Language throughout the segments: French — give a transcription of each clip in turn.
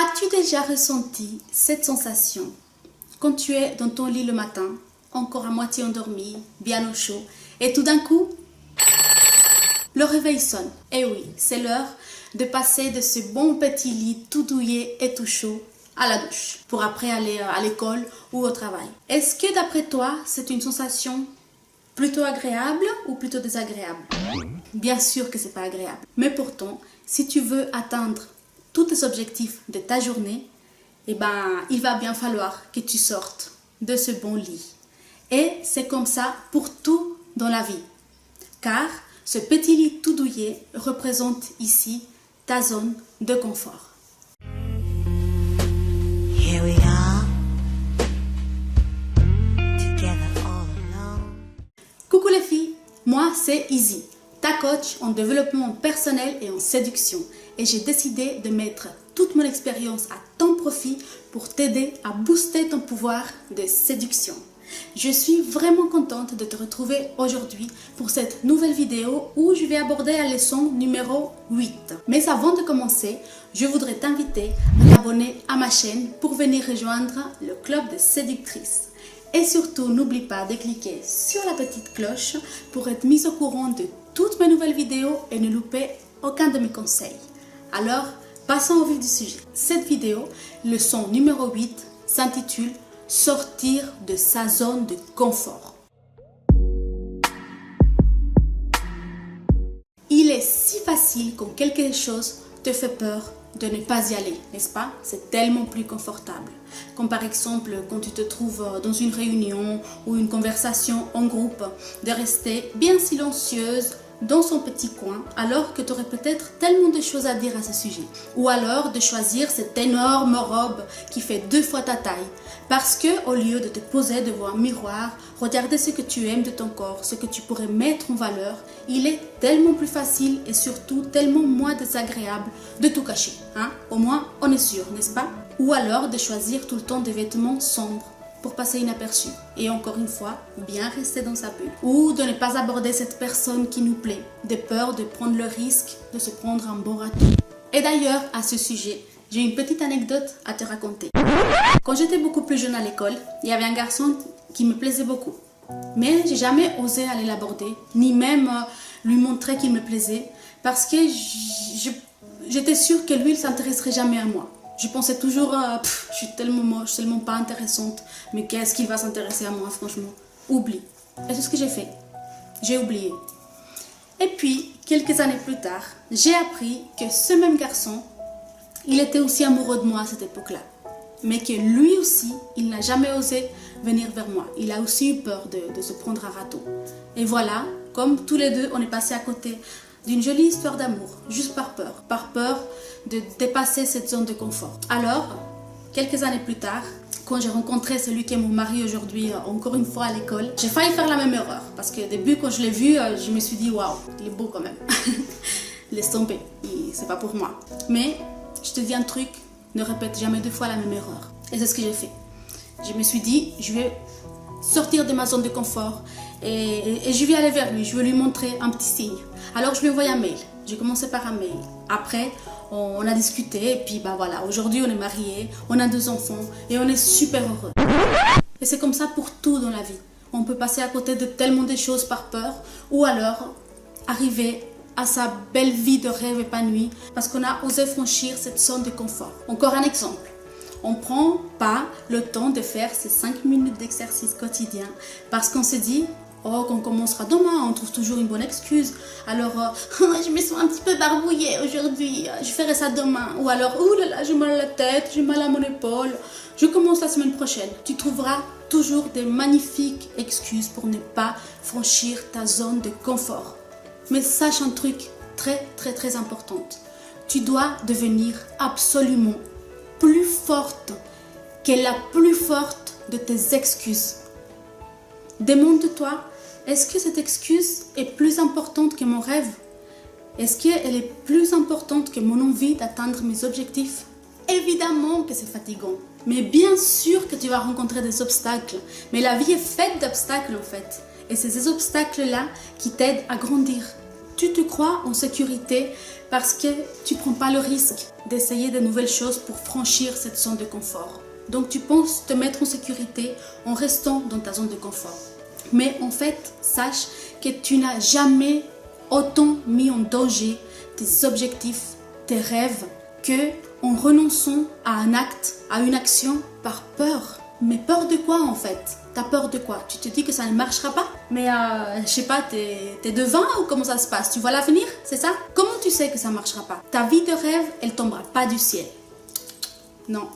As-tu déjà ressenti cette sensation quand tu es dans ton lit le matin, encore à moitié endormi, bien au chaud, et tout d'un coup, le réveil sonne. Et oui, c'est l'heure de passer de ce bon petit lit tout douillet et tout chaud à la douche, pour après aller à l'école ou au travail. Est-ce que d'après toi, c'est une sensation plutôt agréable ou plutôt désagréable? Bien sûr que c'est pas agréable. Mais pourtant, si tu veux atteindre tous tes objectifs de ta journée, eh ben, il va bien falloir que tu sortes de ce bon lit. Et c'est comme ça pour tout dans la vie. Car ce petit lit tout douillet représente ici ta zone de confort. Here we are, together all alone. Coucou les filles, moi c'est Izzy, ta coach en développement personnel et en séduction. Et j'ai décidé de mettre toute mon expérience à ton profit pour t'aider à booster ton pouvoir de séduction. Je suis vraiment contente de te retrouver aujourd'hui pour cette nouvelle vidéo où je vais aborder la leçon numéro 8. Mais avant de commencer, je voudrais t'inviter à t'abonner à ma chaîne pour venir rejoindre le club de séductrices. Et surtout, n'oublie pas de cliquer sur la petite cloche pour être mise au courant de toutes mes nouvelles vidéos et ne louper aucun de mes conseils. Alors, passons au vif du sujet. Cette vidéo, leçon numéro 8, s'intitule « Sortir de sa zone de confort ». Il est si facile quand quelque chose te fait peur de ne pas y aller, n'est-ce pas? C'est tellement plus confortable. Comme par exemple quand tu te trouves dans une réunion ou une conversation en groupe, de rester bien silencieuse dans son petit coin alors que tu aurais peut-être tellement de choses à dire à ce sujet. Ou alors de choisir cette énorme robe qui fait 2 fois ta taille. Parce que au lieu de te poser devant un miroir, regarder ce que tu aimes de ton corps, ce que tu pourrais mettre en valeur, il est tellement plus facile et surtout tellement moins désagréable de tout cacher. Au moins, on est sûr, n'est-ce pas? Ou alors de choisir tout le temps des vêtements sombres pour passer inaperçu. Et encore une fois, bien rester dans sa bulle. Ou de ne pas aborder cette personne qui nous plaît, de peur de prendre le risque de se prendre un bon râteau. Et d'ailleurs, à ce sujet, j'ai une petite anecdote à te raconter. Quand j'étais beaucoup plus jeune à l'école, il y avait un garçon qui me plaisait beaucoup. Mais j'ai jamais osé aller l'aborder, ni même lui montrer qu'il me plaisait, parce que j'étais sûre que lui, il ne s'intéresserait jamais à moi. Je pensais toujours, je suis tellement moche, tellement pas intéressante, mais qu'est-ce qu'il va s'intéresser à moi, franchement? Oublie. Et c'est ce que j'ai fait. J'ai oublié. Et puis, quelques années plus tard, j'ai appris que ce même garçon, il était aussi amoureux de moi à cette époque-là. Mais que lui aussi, il n'a jamais osé venir vers moi. Il a aussi eu peur de se prendre un râteau. Et voilà, comme tous les deux, on est passé à côté d'une jolie histoire d'amour, juste par peur de dépasser cette zone de confort. Alors, quelques années plus tard, quand j'ai rencontré celui qui est mon mari aujourd'hui, encore une fois à l'école, j'ai failli faire la même erreur. Parce que au début, quand je l'ai vu, je me suis dit, waouh, il est beau quand même. Laisse tomber, c'est pas pour moi. Mais, je te dis un truc, ne répète jamais 2 fois la même erreur. Et c'est ce que j'ai fait. Je me suis dit, je vais sortir de ma zone de confort et je vais aller vers lui, je vais lui montrer un petit signe. Alors je lui ai envoyé un mail. J'ai commencé par un mail. Après, on a discuté et puis bah voilà, aujourd'hui on est mariés, on a 2 enfants et on est super heureux. Et c'est comme ça pour tout dans la vie. On peut passer à côté de tellement de choses par peur ou alors arriver à sa belle vie de rêve épanoui parce qu'on a osé franchir cette zone de confort. Encore un exemple. On ne prend pas le temps de faire ces 5 minutes d'exercice quotidien parce qu'on se dit, oh, qu'on commencera demain, on trouve toujours une bonne excuse. Alors, je me sens un petit peu barbouillée aujourd'hui, je ferai ça demain. Ou alors, ouh là là, j'ai mal à la tête, j'ai mal à mon épaule, je commence la semaine prochaine. Tu trouveras toujours des magnifiques excuses pour ne pas franchir ta zone de confort. Mais sache un truc très important. Tu dois devenir absolument plus forte que la plus forte de tes excuses. Demande-toi, est-ce que cette excuse est plus importante que mon rêve? Est-ce qu'elle est plus importante que mon envie d'atteindre mes objectifs? Évidemment que c'est fatigant, mais bien sûr que tu vas rencontrer des obstacles. Mais la vie est faite d'obstacles en fait. Et c'est ces obstacles-là qui t'aident à grandir. Tu te crois en sécurité parce que tu ne prends pas le risque d'essayer de nouvelles choses pour franchir cette zone de confort. Donc tu penses te mettre en sécurité en restant dans ta zone de confort. Mais en fait, sache que tu n'as jamais autant mis en danger tes objectifs, tes rêves, que en renonçant à un acte, à une action par peur. Mais peur de quoi en fait? T'as peur de quoi? Tu te dis que ça ne marchera pas? Mais je sais pas, t'es devin ou comment ça se passe? Tu vois l'avenir, c'est ça? Comment tu sais que ça ne marchera pas? Ta vie de rêve, elle tombera pas du ciel. Non.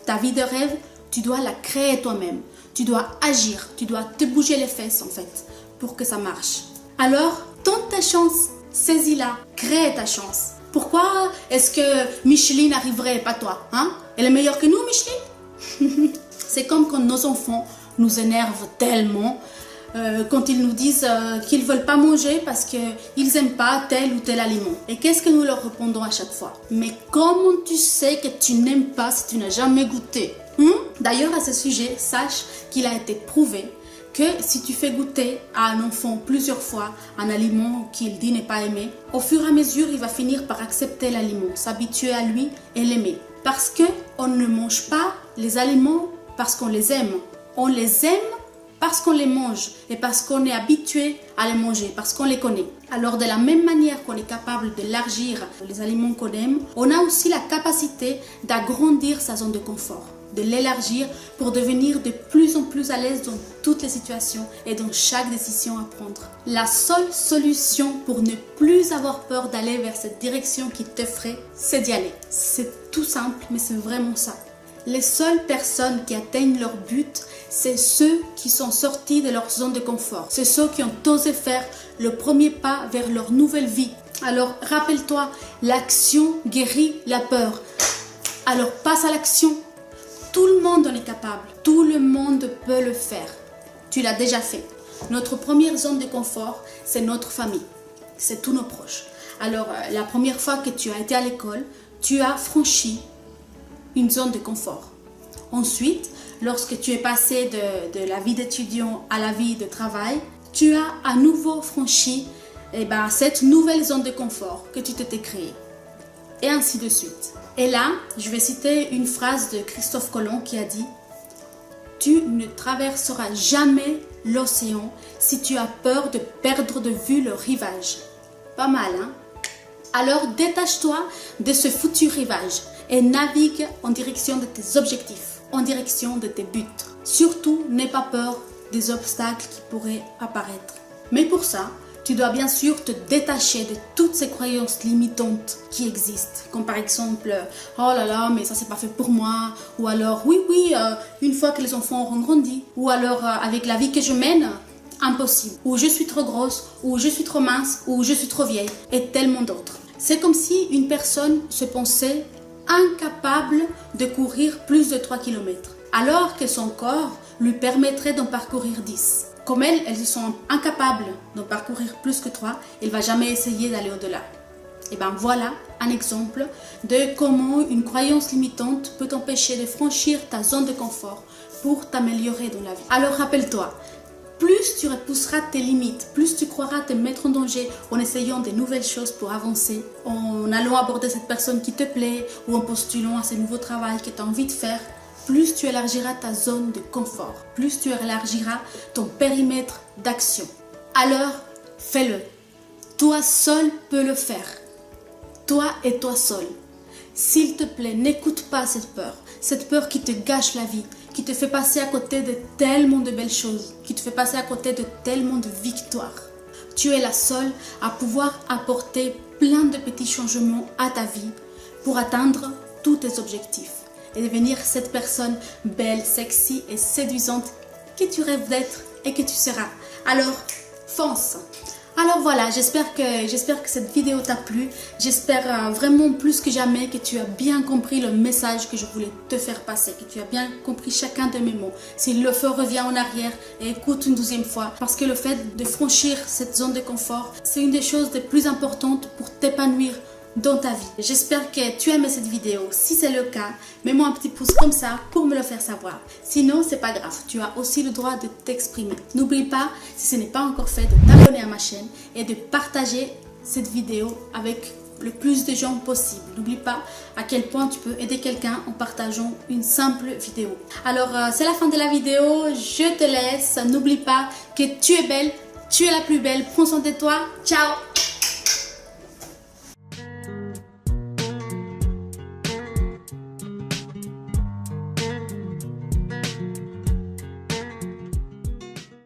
Ta vie de rêve, tu dois la créer toi-même. Tu dois agir, tu dois te bouger les fesses en fait pour que ça marche. Alors, tente ta chance, saisis-la, crée ta chance. Pourquoi est-ce que Micheline n'arriverait pas toi, hein? Elle est meilleure que nous, Micheline? C'est comme quand nos enfants nous énervent tellement quand ils nous disent qu'ils ne veulent pas manger parce qu'ils n'aiment pas tel ou tel aliment. Et qu'est-ce que nous leur répondons à chaque fois? Mais comment tu sais que tu n'aimes pas si tu n'as jamais goûté? D'ailleurs, à ce sujet, sache qu'il a été prouvé que si tu fais goûter à un enfant plusieurs fois un aliment qu'il dit ne pas aimer, au fur et à mesure, il va finir par accepter l'aliment, s'habituer à lui et l'aimer. Parce qu'on ne mange pas les aliments parce qu'on les aime. On les aime parce qu'on les mange et parce qu'on est habitué à les manger, parce qu'on les connaît. Alors de la même manière qu'on est capable d'élargir les aliments qu'on aime, on a aussi la capacité d'agrandir sa zone de confort, de l'élargir pour devenir de plus en plus à l'aise dans toutes les situations et dans chaque décision à prendre. La seule solution pour ne plus avoir peur d'aller vers cette direction qui t'effraie, c'est d'y aller. C'est tout simple, mais c'est vraiment ça. Les seules personnes qui atteignent leur but, c'est ceux qui sont sortis de leur zone de confort. C'est ceux qui ont osé faire le premier pas vers leur nouvelle vie. Alors, rappelle-toi, l'action guérit la peur. Alors, passe à l'action. Tout le monde en est capable. Tout le monde peut le faire. Tu l'as déjà fait. Notre première zone de confort, c'est notre famille. C'est tous nos proches. Alors, la première fois que tu as été à l'école, tu as franchi une zone de confort. Ensuite, lorsque tu es passé de la vie d'étudiant à la vie de travail, tu as à nouveau franchi cette nouvelle zone de confort que tu t'étais créée. Et ainsi de suite. Et là, je vais citer une phrase de Christophe Colomb qui a dit « Tu ne traverseras jamais l'océan si tu as peur de perdre de vue le rivage. » Pas mal, hein? Alors détache-toi de ce foutu rivage et navigue en direction de tes objectifs, en direction de tes buts. Surtout, n'aie pas peur des obstacles qui pourraient apparaître. Mais pour ça, tu dois bien sûr te détacher de toutes ces croyances limitantes qui existent. Comme par exemple, oh là là, mais ça c'est pas fait pour moi. Ou alors, oui, une fois que les enfants auront grandi. Ou alors, avec la vie que je mène, impossible. Ou je suis trop grosse, ou je suis trop mince, ou je suis trop vieille. Et tellement d'autres. C'est comme si une personne se pensait incapable de courir plus de 3 km. Alors que son corps lui permettrait d'en parcourir 10. Comme elles sont incapables d'en parcourir plus que 3, elle ne va jamais essayer d'aller au-delà. Et bien voilà un exemple de comment une croyance limitante peut t'empêcher de franchir ta zone de confort pour t'améliorer dans la vie. Alors rappelle-toi, plus tu repousseras tes limites, plus tu croiras te mettre en danger en essayant de nouvelles choses pour avancer, en allant aborder cette personne qui te plaît ou en postulant à ce nouveau travail que tu as envie de faire, plus tu élargiras ta zone de confort, plus tu élargiras ton périmètre d'action. Alors, fais-le. Toi seul peux le faire. Toi et toi seul. S'il te plaît, n'écoute pas cette peur qui te gâche la vie, qui te fait passer à côté de tellement de belles choses, qui te fait passer à côté de tellement de victoires. Tu es la seule à pouvoir apporter plein de petits changements à ta vie pour atteindre tous tes objectifs et devenir cette personne belle, sexy et séduisante que tu rêves d'être et que tu seras. Alors, fonce! Alors voilà, j'espère que cette vidéo t'a plu. J'espère vraiment plus que jamais que tu as bien compris le message que je voulais te faire passer, que tu as bien compris chacun de mes mots. S'il le faut, reviens en arrière et écoute une 12e fois. Parce que le fait de franchir cette zone de confort, c'est une des choses les plus importantes pour t'épanouir dans ta vie. J'espère que tu aimes cette vidéo. Si c'est le cas, mets-moi un petit pouce comme ça pour me le faire savoir. Sinon, c'est pas grave. Tu as aussi le droit de t'exprimer. N'oublie pas, si ce n'est pas encore fait, de t'abonner à ma chaîne et de partager cette vidéo avec le plus de gens possible. N'oublie pas à quel point tu peux aider quelqu'un en partageant une simple vidéo. Alors, c'est la fin de la vidéo. Je te laisse. N'oublie pas que tu es belle, tu es la plus belle. Prends soin de toi. Ciao!